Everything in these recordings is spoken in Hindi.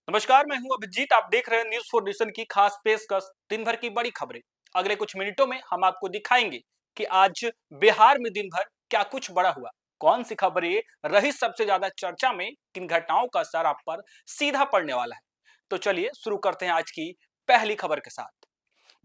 नमस्कार, मैं हूं अभिजीत। आप देख रहे हैं न्यूज फॉर नेशन की खास पेशकश दिन भर की बड़ी खबरें। अगले कुछ मिनटों में हम आपको दिखाएंगे कि आज बिहार में दिन भर क्या कुछ बड़ा हुआ, कौन सी खबरें रही सबसे ज्यादा चर्चा में, किन घटनाओं का असर आप पर सीधा पड़ने वाला है। तो चलिए शुरू करते हैं आज की पहली खबर के साथ।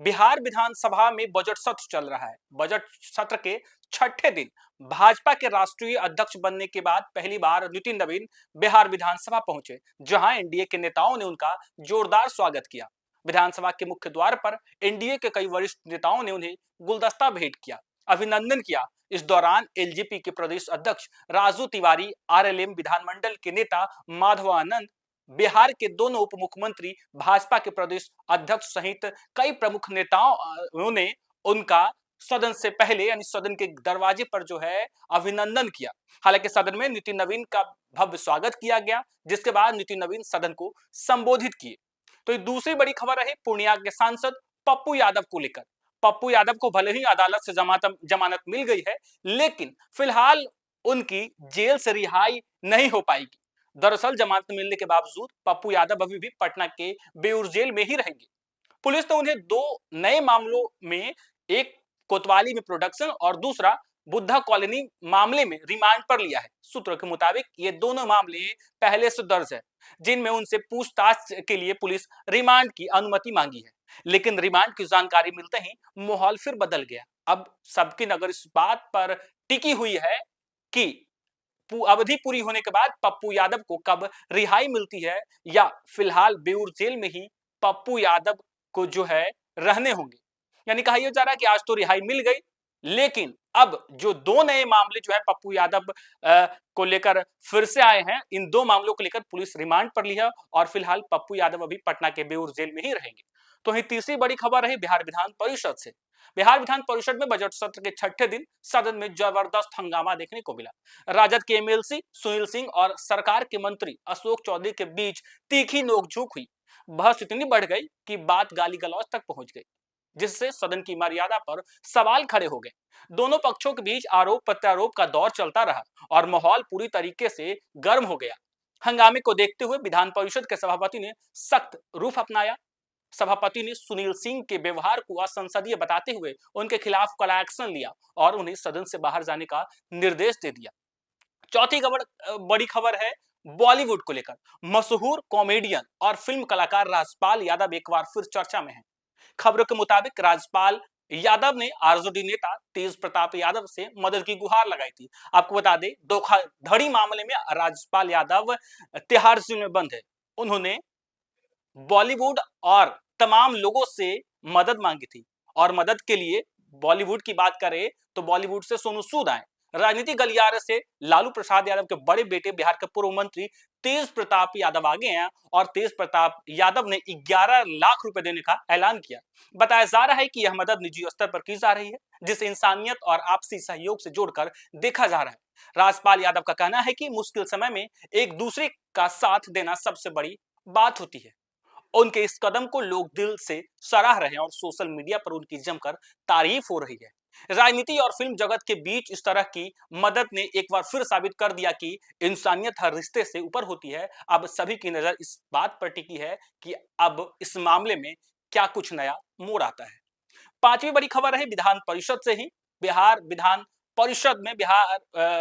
बिहार विधानसभा में बजट सत्र चल रहा है। बजट सत्र के छठे दिन भाजपा के राष्ट्रीय अध्यक्ष बनने के बाद पहली बार नितिन नवीन बिहार विधानसभा पहुंचे, जहां एनडीए के नेताओं ने उनका जोरदार स्वागत किया। विधानसभा के मुख्य द्वार पर एनडीए के कई वरिष्ठ नेताओं ने उन्हें गुलदस्ता भेंट किया, अभिनंदन किया। इस दौरान एलजेपी के प्रदेश अध्यक्ष राजू तिवारी, आरएलएम विधानमंडल के नेता माधव आनंद, बिहार के दोनों उप मुख्यमंत्री, भाजपा के प्रदेश अध्यक्ष सहित कई प्रमुख नेताओं ने उनका सदन से पहले यानी सदन के दरवाजे पर जो है अभिनंदन किया। हालांकि सदन में नितिन नवीन का भव्य स्वागत किया गया, जिसके बाद नितिन नवीन सदन को संबोधित किए। तो दूसरी बड़ी खबर रही पूर्णिया के सांसद पप्पू यादव को लेकर। पप्पू यादव को भले ही अदालत से जमानत मिल गई है, लेकिन फिलहाल उनकी जेल से रिहाई नहीं हो पाएगी। दरअसल जमानत मिलने के बावजूद पप्पू यादव अभी भी पटना के बेऊर जेल में ही रहेंगे। पुलिस ने उन्हें दो नए मामलों में, एक कोतवाली में प्रोडक्शन और दूसरा बुद्धा कॉलोनी मामले में रिमांड पर लिया है। सूत्रों के मुताबिक ये दोनों मामले पहले से दर्ज है, जिनमें उनसे पूछताछ के लिए पुलिस रिमांड की अनुमति मांगी है। लेकिन रिमांड की जानकारी मिलते ही माहौल फिर बदल गया। अब सबकी नजर इस बात पर टिकी हुई है कि अवधि पूरी होने के बाद पप्पू यादव को कब रिहाई मिलती है, या फिलहाल बेऊर जेल में ही पप्पू यादव को जो है रहने होंगे। यानी कहा यह जा रहा है कि आज तो रिहाई मिल गई, लेकिन अब जो दो नए मामले जो है पप्पू यादव को लेकर फिर से आए हैं, इन दो मामलों को लेकर पुलिस रिमांड पर ली है और फिलहाल पप्पू यादव अभी पटना के बेऊर जेल में ही रहेंगे। तो वहीं तीसरी बड़ी खबर रही बिहार विधान परिषद से। बिहार विधान परिषद में बजट सत्र के छठे दिन सदन में जबरदस्त हंगामा देखने को मिला। राजद के एमएलसी सुनील सिंह और सरकार के मंत्री अशोक चौधरी के बीच तीखी नोकझोंक हुई। बहस इतनी बढ़ गई कि बात गाली गलौज तक पहुंच गई, जिससे सदन की मर्यादा पर सवाल खड़े हो गए। दोनों पक्षों के बीच आरोप प्रत्यारोप का दौर चलता रहा और माहौल पूरी तरीके से गर्म हो गया। हंगामे को देखते हुए विधान परिषद के सभापति ने सख्त रुख अपनाया। सभापति ने सुनील सिंह के व्यवहार को असंसदीय बताते हुए उनके खिलाफ कड़ा एक्शन लिया और उन्हें सदन से बाहर जाने का निर्देश दे दिया। चौथी खबर, बड़ी खबर है बॉलीवुड को लेकर। मशहूर कॉमेडियन और फिल्म कलाकार राजपाल यादव एक बार फिर चर्चा में हैं। खबरों के मुताबिक राजपाल यादव ने आरजेडी नेता तेज प्रताप यादव से मदद की गुहार लगाई थी। आपको बता दें, धोखाधड़ी मामले में राजपाल यादव तिहाड़ जेल में बंद है। उन्होंने बॉलीवुड और तमाम लोगों से मदद मांगी थी और मदद के लिए बॉलीवुड की बात करें तो बॉलीवुड से सोनू सूद आए, राजनीतिक गलियारे से लालू प्रसाद यादव के बड़े बेटे बिहार के पूर्व मंत्री तेज प्रताप यादव आगे हैं और तेज प्रताप यादव ने 11 लाख रुपए देने का ऐलान किया। बताया जा रहा है कि यह मदद निजी स्तर पर की जा रही है, जिसे इंसानियत और आपसी सहयोग से जोड़कर देखा जा रहा है। राजपाल यादव का कहना है कि मुश्किल समय में एक दूसरे का साथ देना सबसे बड़ी बात होती है। उनके इस कदम को लोग दिल से सराह रहे हैं और सोशल मीडिया पर उनकी जमकर तारीफ हो रही है। राजनीति और फिल्म जगत के बीच इस तरह की मदद ने एक बार फिर साबित कर दिया कि इंसानियत हर रिश्ते से ऊपर होती है। अब सभी की नजर इस बात पर टिकी है कि अब इस मामले में क्या कुछ नया मोड़ आता है। पांचवी बड़ी खबर है विधान परिषद से ही। बिहार विधान परिषद में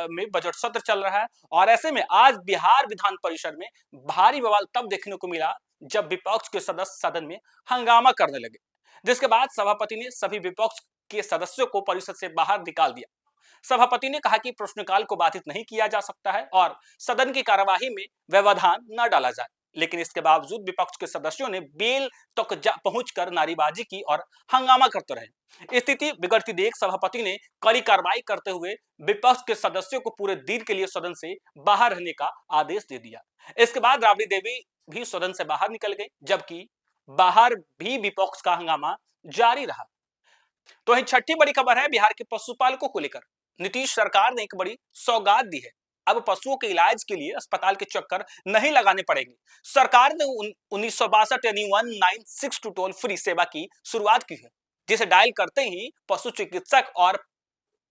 में बजट सत्र चल रहा है और ऐसे में आज बिहार विधान परिषद में भारी बवाल तब देखने को मिला जब विपक्ष के सदस्य सदन में हंगामा करने लगे, जिसके बाद सभापति ने सभी विपक्ष के सदस्यों को परिषद से बाहर निकाल दिया। सभापति ने कहा कि प्रश्नकाल को बाधित नहीं किया जा सकता है और सदन की कार्यवाही में व्यवधान न डाला जाए, लेकिन इसके बावजूद विपक्ष के सदस्यों ने बेल तक पहुंचकर नारेबाजी की और हंगामा करते रहे। स्थिति बिगड़ती देख सभापति ने कड़ी कार्रवाई करते हुए विपक्ष के सदस्यों को पूरे दिन के लिए सदन से बाहर रहने का आदेश दे दिया। इसके बाद राबड़ी देवी भी सदन से बाहर निकल गई, जबकि बाहर भी विपक्ष का हंगामा जारी रहा। तो वहीं छठी बड़ी खबर है बिहार के पशुपालकों को लेकर। नीतीश सरकार ने एक बड़ी सौगात दी है। अब पशुओं के इलाज के लिए अस्पताल के चक्कर नहीं लगाने पड़ेंगे। सरकार ने 1962 यानी 1962 टोल फ्री सेवा की शुरुआत की है, जिसे डायल करते ही पशु चिकित्सक और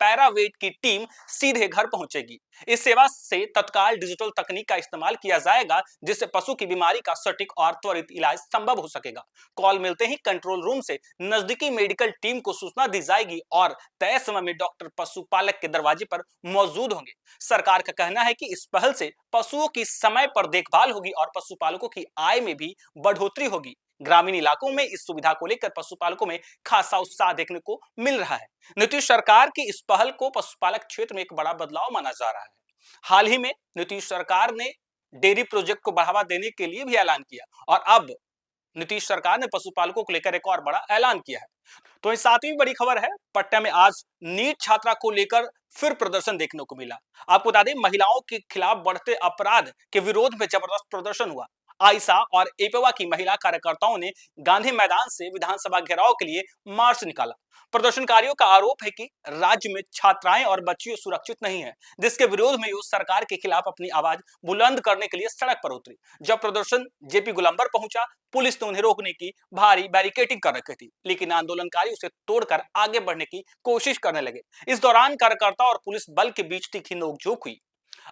पैरावेट की टीम सीधे घर पहुंचेगी। इस सेवा से तत्काल डिजिटल तकनीक का इस्तेमाल किया जाएगा, जिससे पशु की बीमारी का सटीक और त्वरित इलाज संभव हो सकेगा। कॉल मिलते ही कंट्रोल रूम से नजदीकी मेडिकल टीम को सूचना दी जाएगी और तय समय में डॉक्टर पशुपालक के दरवाजे पर मौजूद होंगे। सरकार का कहना है कि इस पहल से पशुओं की समय पर देखभाल होगी और पशुपालकों की आय में भी बढ़ोतरी होगी। ग्रामीण इलाकों में इस सुविधा को लेकर पशुपालकों में खासा उत्साह देखने को मिल रहा है। नीतीश सरकार की इस पहल को पशुपालक क्षेत्र में एक बड़ा बदलाव माना जा रहा है। हाल ही में नीतीश सरकार ने डेयरी प्रोजेक्ट को बढ़ावा देने के लिए भी ऐलान किया और अब नीतीश सरकार ने पशुपालकों को लेकर एक और बड़ा ऐलान किया है। तो इस सातवीं बड़ी खबर है, पटना में आज नीट छात्रा को लेकर फिर प्रदर्शन देखने को मिला। आपको बता दें, महिलाओं के खिलाफ बढ़ते अपराध के विरोध में जबरदस्त प्रदर्शन हुआ। आयशा और एपेवा की महिला कार्यकर्ताओं ने गांधी मैदान से विधानसभा घेराव के लिए मार्च निकाला। प्रदर्शनकारियों का आरोप है कि राज्य में छात्राएं और बच्चियों सुरक्षित नहीं है, जिसके विरोध में वो सरकार के खिलाफ अपनी आवाज बुलंद करने के लिए सड़क पर उतरी। जब प्रदर्शन जेपी गोलंबर पहुंचा, पुलिस ने उन्हें रोकने की भारी बैरिकेडिंग कर रखी थी, लेकिन आंदोलनकारी उसे तोड़कर आगे बढ़ने की कोशिश करने लगे। इस दौरान कार्यकर्ता और पुलिस बल के बीच तीखी नोकझोंक हुई।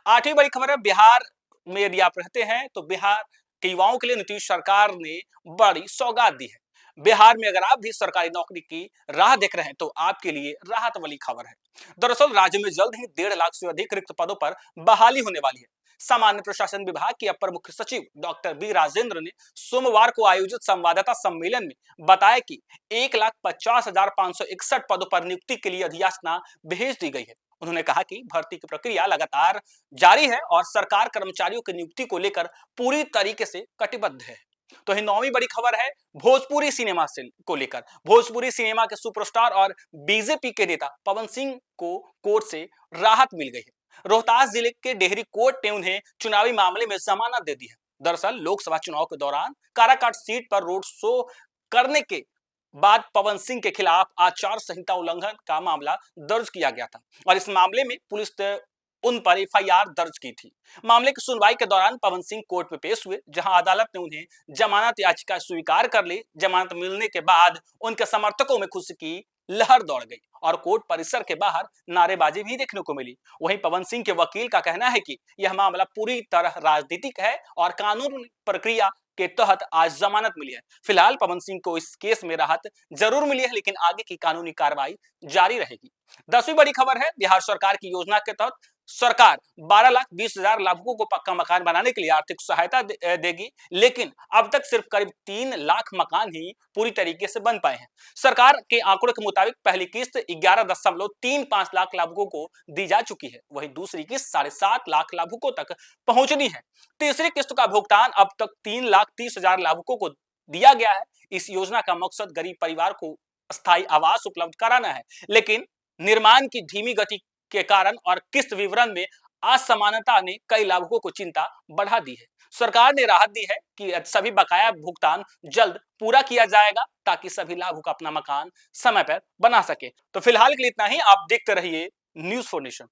आठवीं बड़ी खबर है, बिहार में यदि आप रहते हैं तो बिहार के युवाओं के लिए नीतीश सरकार ने बड़ी सौगात दी है। बिहार में अगर आप भी सरकारी नौकरी की राह देख रहे हैं तो आपके लिए राहत वाली खबर है। दरअसल राज्य में जल्द ही 1.5 लाख से अधिक रिक्त पदों पर बहाली होने वाली है। सामान्य प्रशासन विभाग के अपर मुख्य सचिव डॉक्टर बी राजेंद्र ने सोमवार को आयोजित संवाददाता सम्मेलन में बताया कि 1,50,561 पदों पर नियुक्ति के लिए अधियाचना भेज दी गई है। उन्होंने कहा कि भर्ती की प्रक्रिया लगातार जारी है और सरकार कर्मचारियों की नियुक्ति को लेकर पूरी तरीके से कटिबद्ध है। तो ही 9वीं बड़ी खबर है, भोजपुरी सिनेमा से को लेकर। भोजपुरी सिनेमा के सुपरस्टार और बीजेपी के नेता पवन सिंह को कोर्ट से राहत मिल गई है। रोहतास जिले के डेहरी कोर्ट ने उन्हें चुनावी मामले में जमानत दे दी है। दरअसल लोकसभा चुनाव के दौरान काराकाट सीट पर रोड शो करने के बाद पवन सिंह के खिलाफ आचार संहिता उल्लंघन का मामला दर्ज किया गया था और इस मामले में पुलिस ने उन पर एफआईआर दर्ज की थी। मामले की सुनवाई के दौरान पवन सिंह कोर्ट में पेश हुए, जहां अदालत ने उन्हें जमानत याचिका स्वीकार कर ली। जमानत मिलने के बाद उनके समर्थकों में खुशी की लहर दौड़ गई और कोर्ट परिसर के बाहर नारेबाजी भी देखने को मिली। वहीं पवन सिंह के वकील का कहना है कि यह मामला पूरी तरह राजनीतिक है और कानून प्रक्रिया के तहत आज जमानत मिली है। फिलहाल पवन सिंह को इस केस में राहत जरूर मिली है, लेकिन आगे की कानूनी कार्रवाई जारी रहेगी। 10वीं बड़ी खबर है, बिहार सरकार की योजना के तहत सरकार 12,20,000 लाभुकों को पक्का मकान बनाने के लिए आर्थिक सहायता देगी, लेकिन अब तक सिर्फ करीब 3 लाख मकान ही पूरी तरीके से बन पाए हैं। सरकार के आंकड़ों के मुताबिक पहली किस्त 11.35 लाख लाभुकों को दी जा चुकी है, वहीं दूसरी किस्त 7.5 लाख लाभुकों तक पहुंचनी है। तीसरी किस्त का भुगतान अब तक 3,30,000 लाभुकों को दिया गया है। इस योजना का मकसद गरीब परिवार को अस्थायी आवास उपलब्ध कराना है, लेकिन निर्माण की धीमी गति के कारण और किस्त विवरण में असमानता ने कई लाभुकों को चिंता बढ़ा दी है। सरकार ने राहत दी है कि सभी बकाया भुगतान जल्द पूरा किया जाएगा, ताकि सभी लाभुक अपना मकान समय पर बना सके। तो फिलहाल के लिए इतना ही। आप देखते रहिए न्यूज़4 नेशन।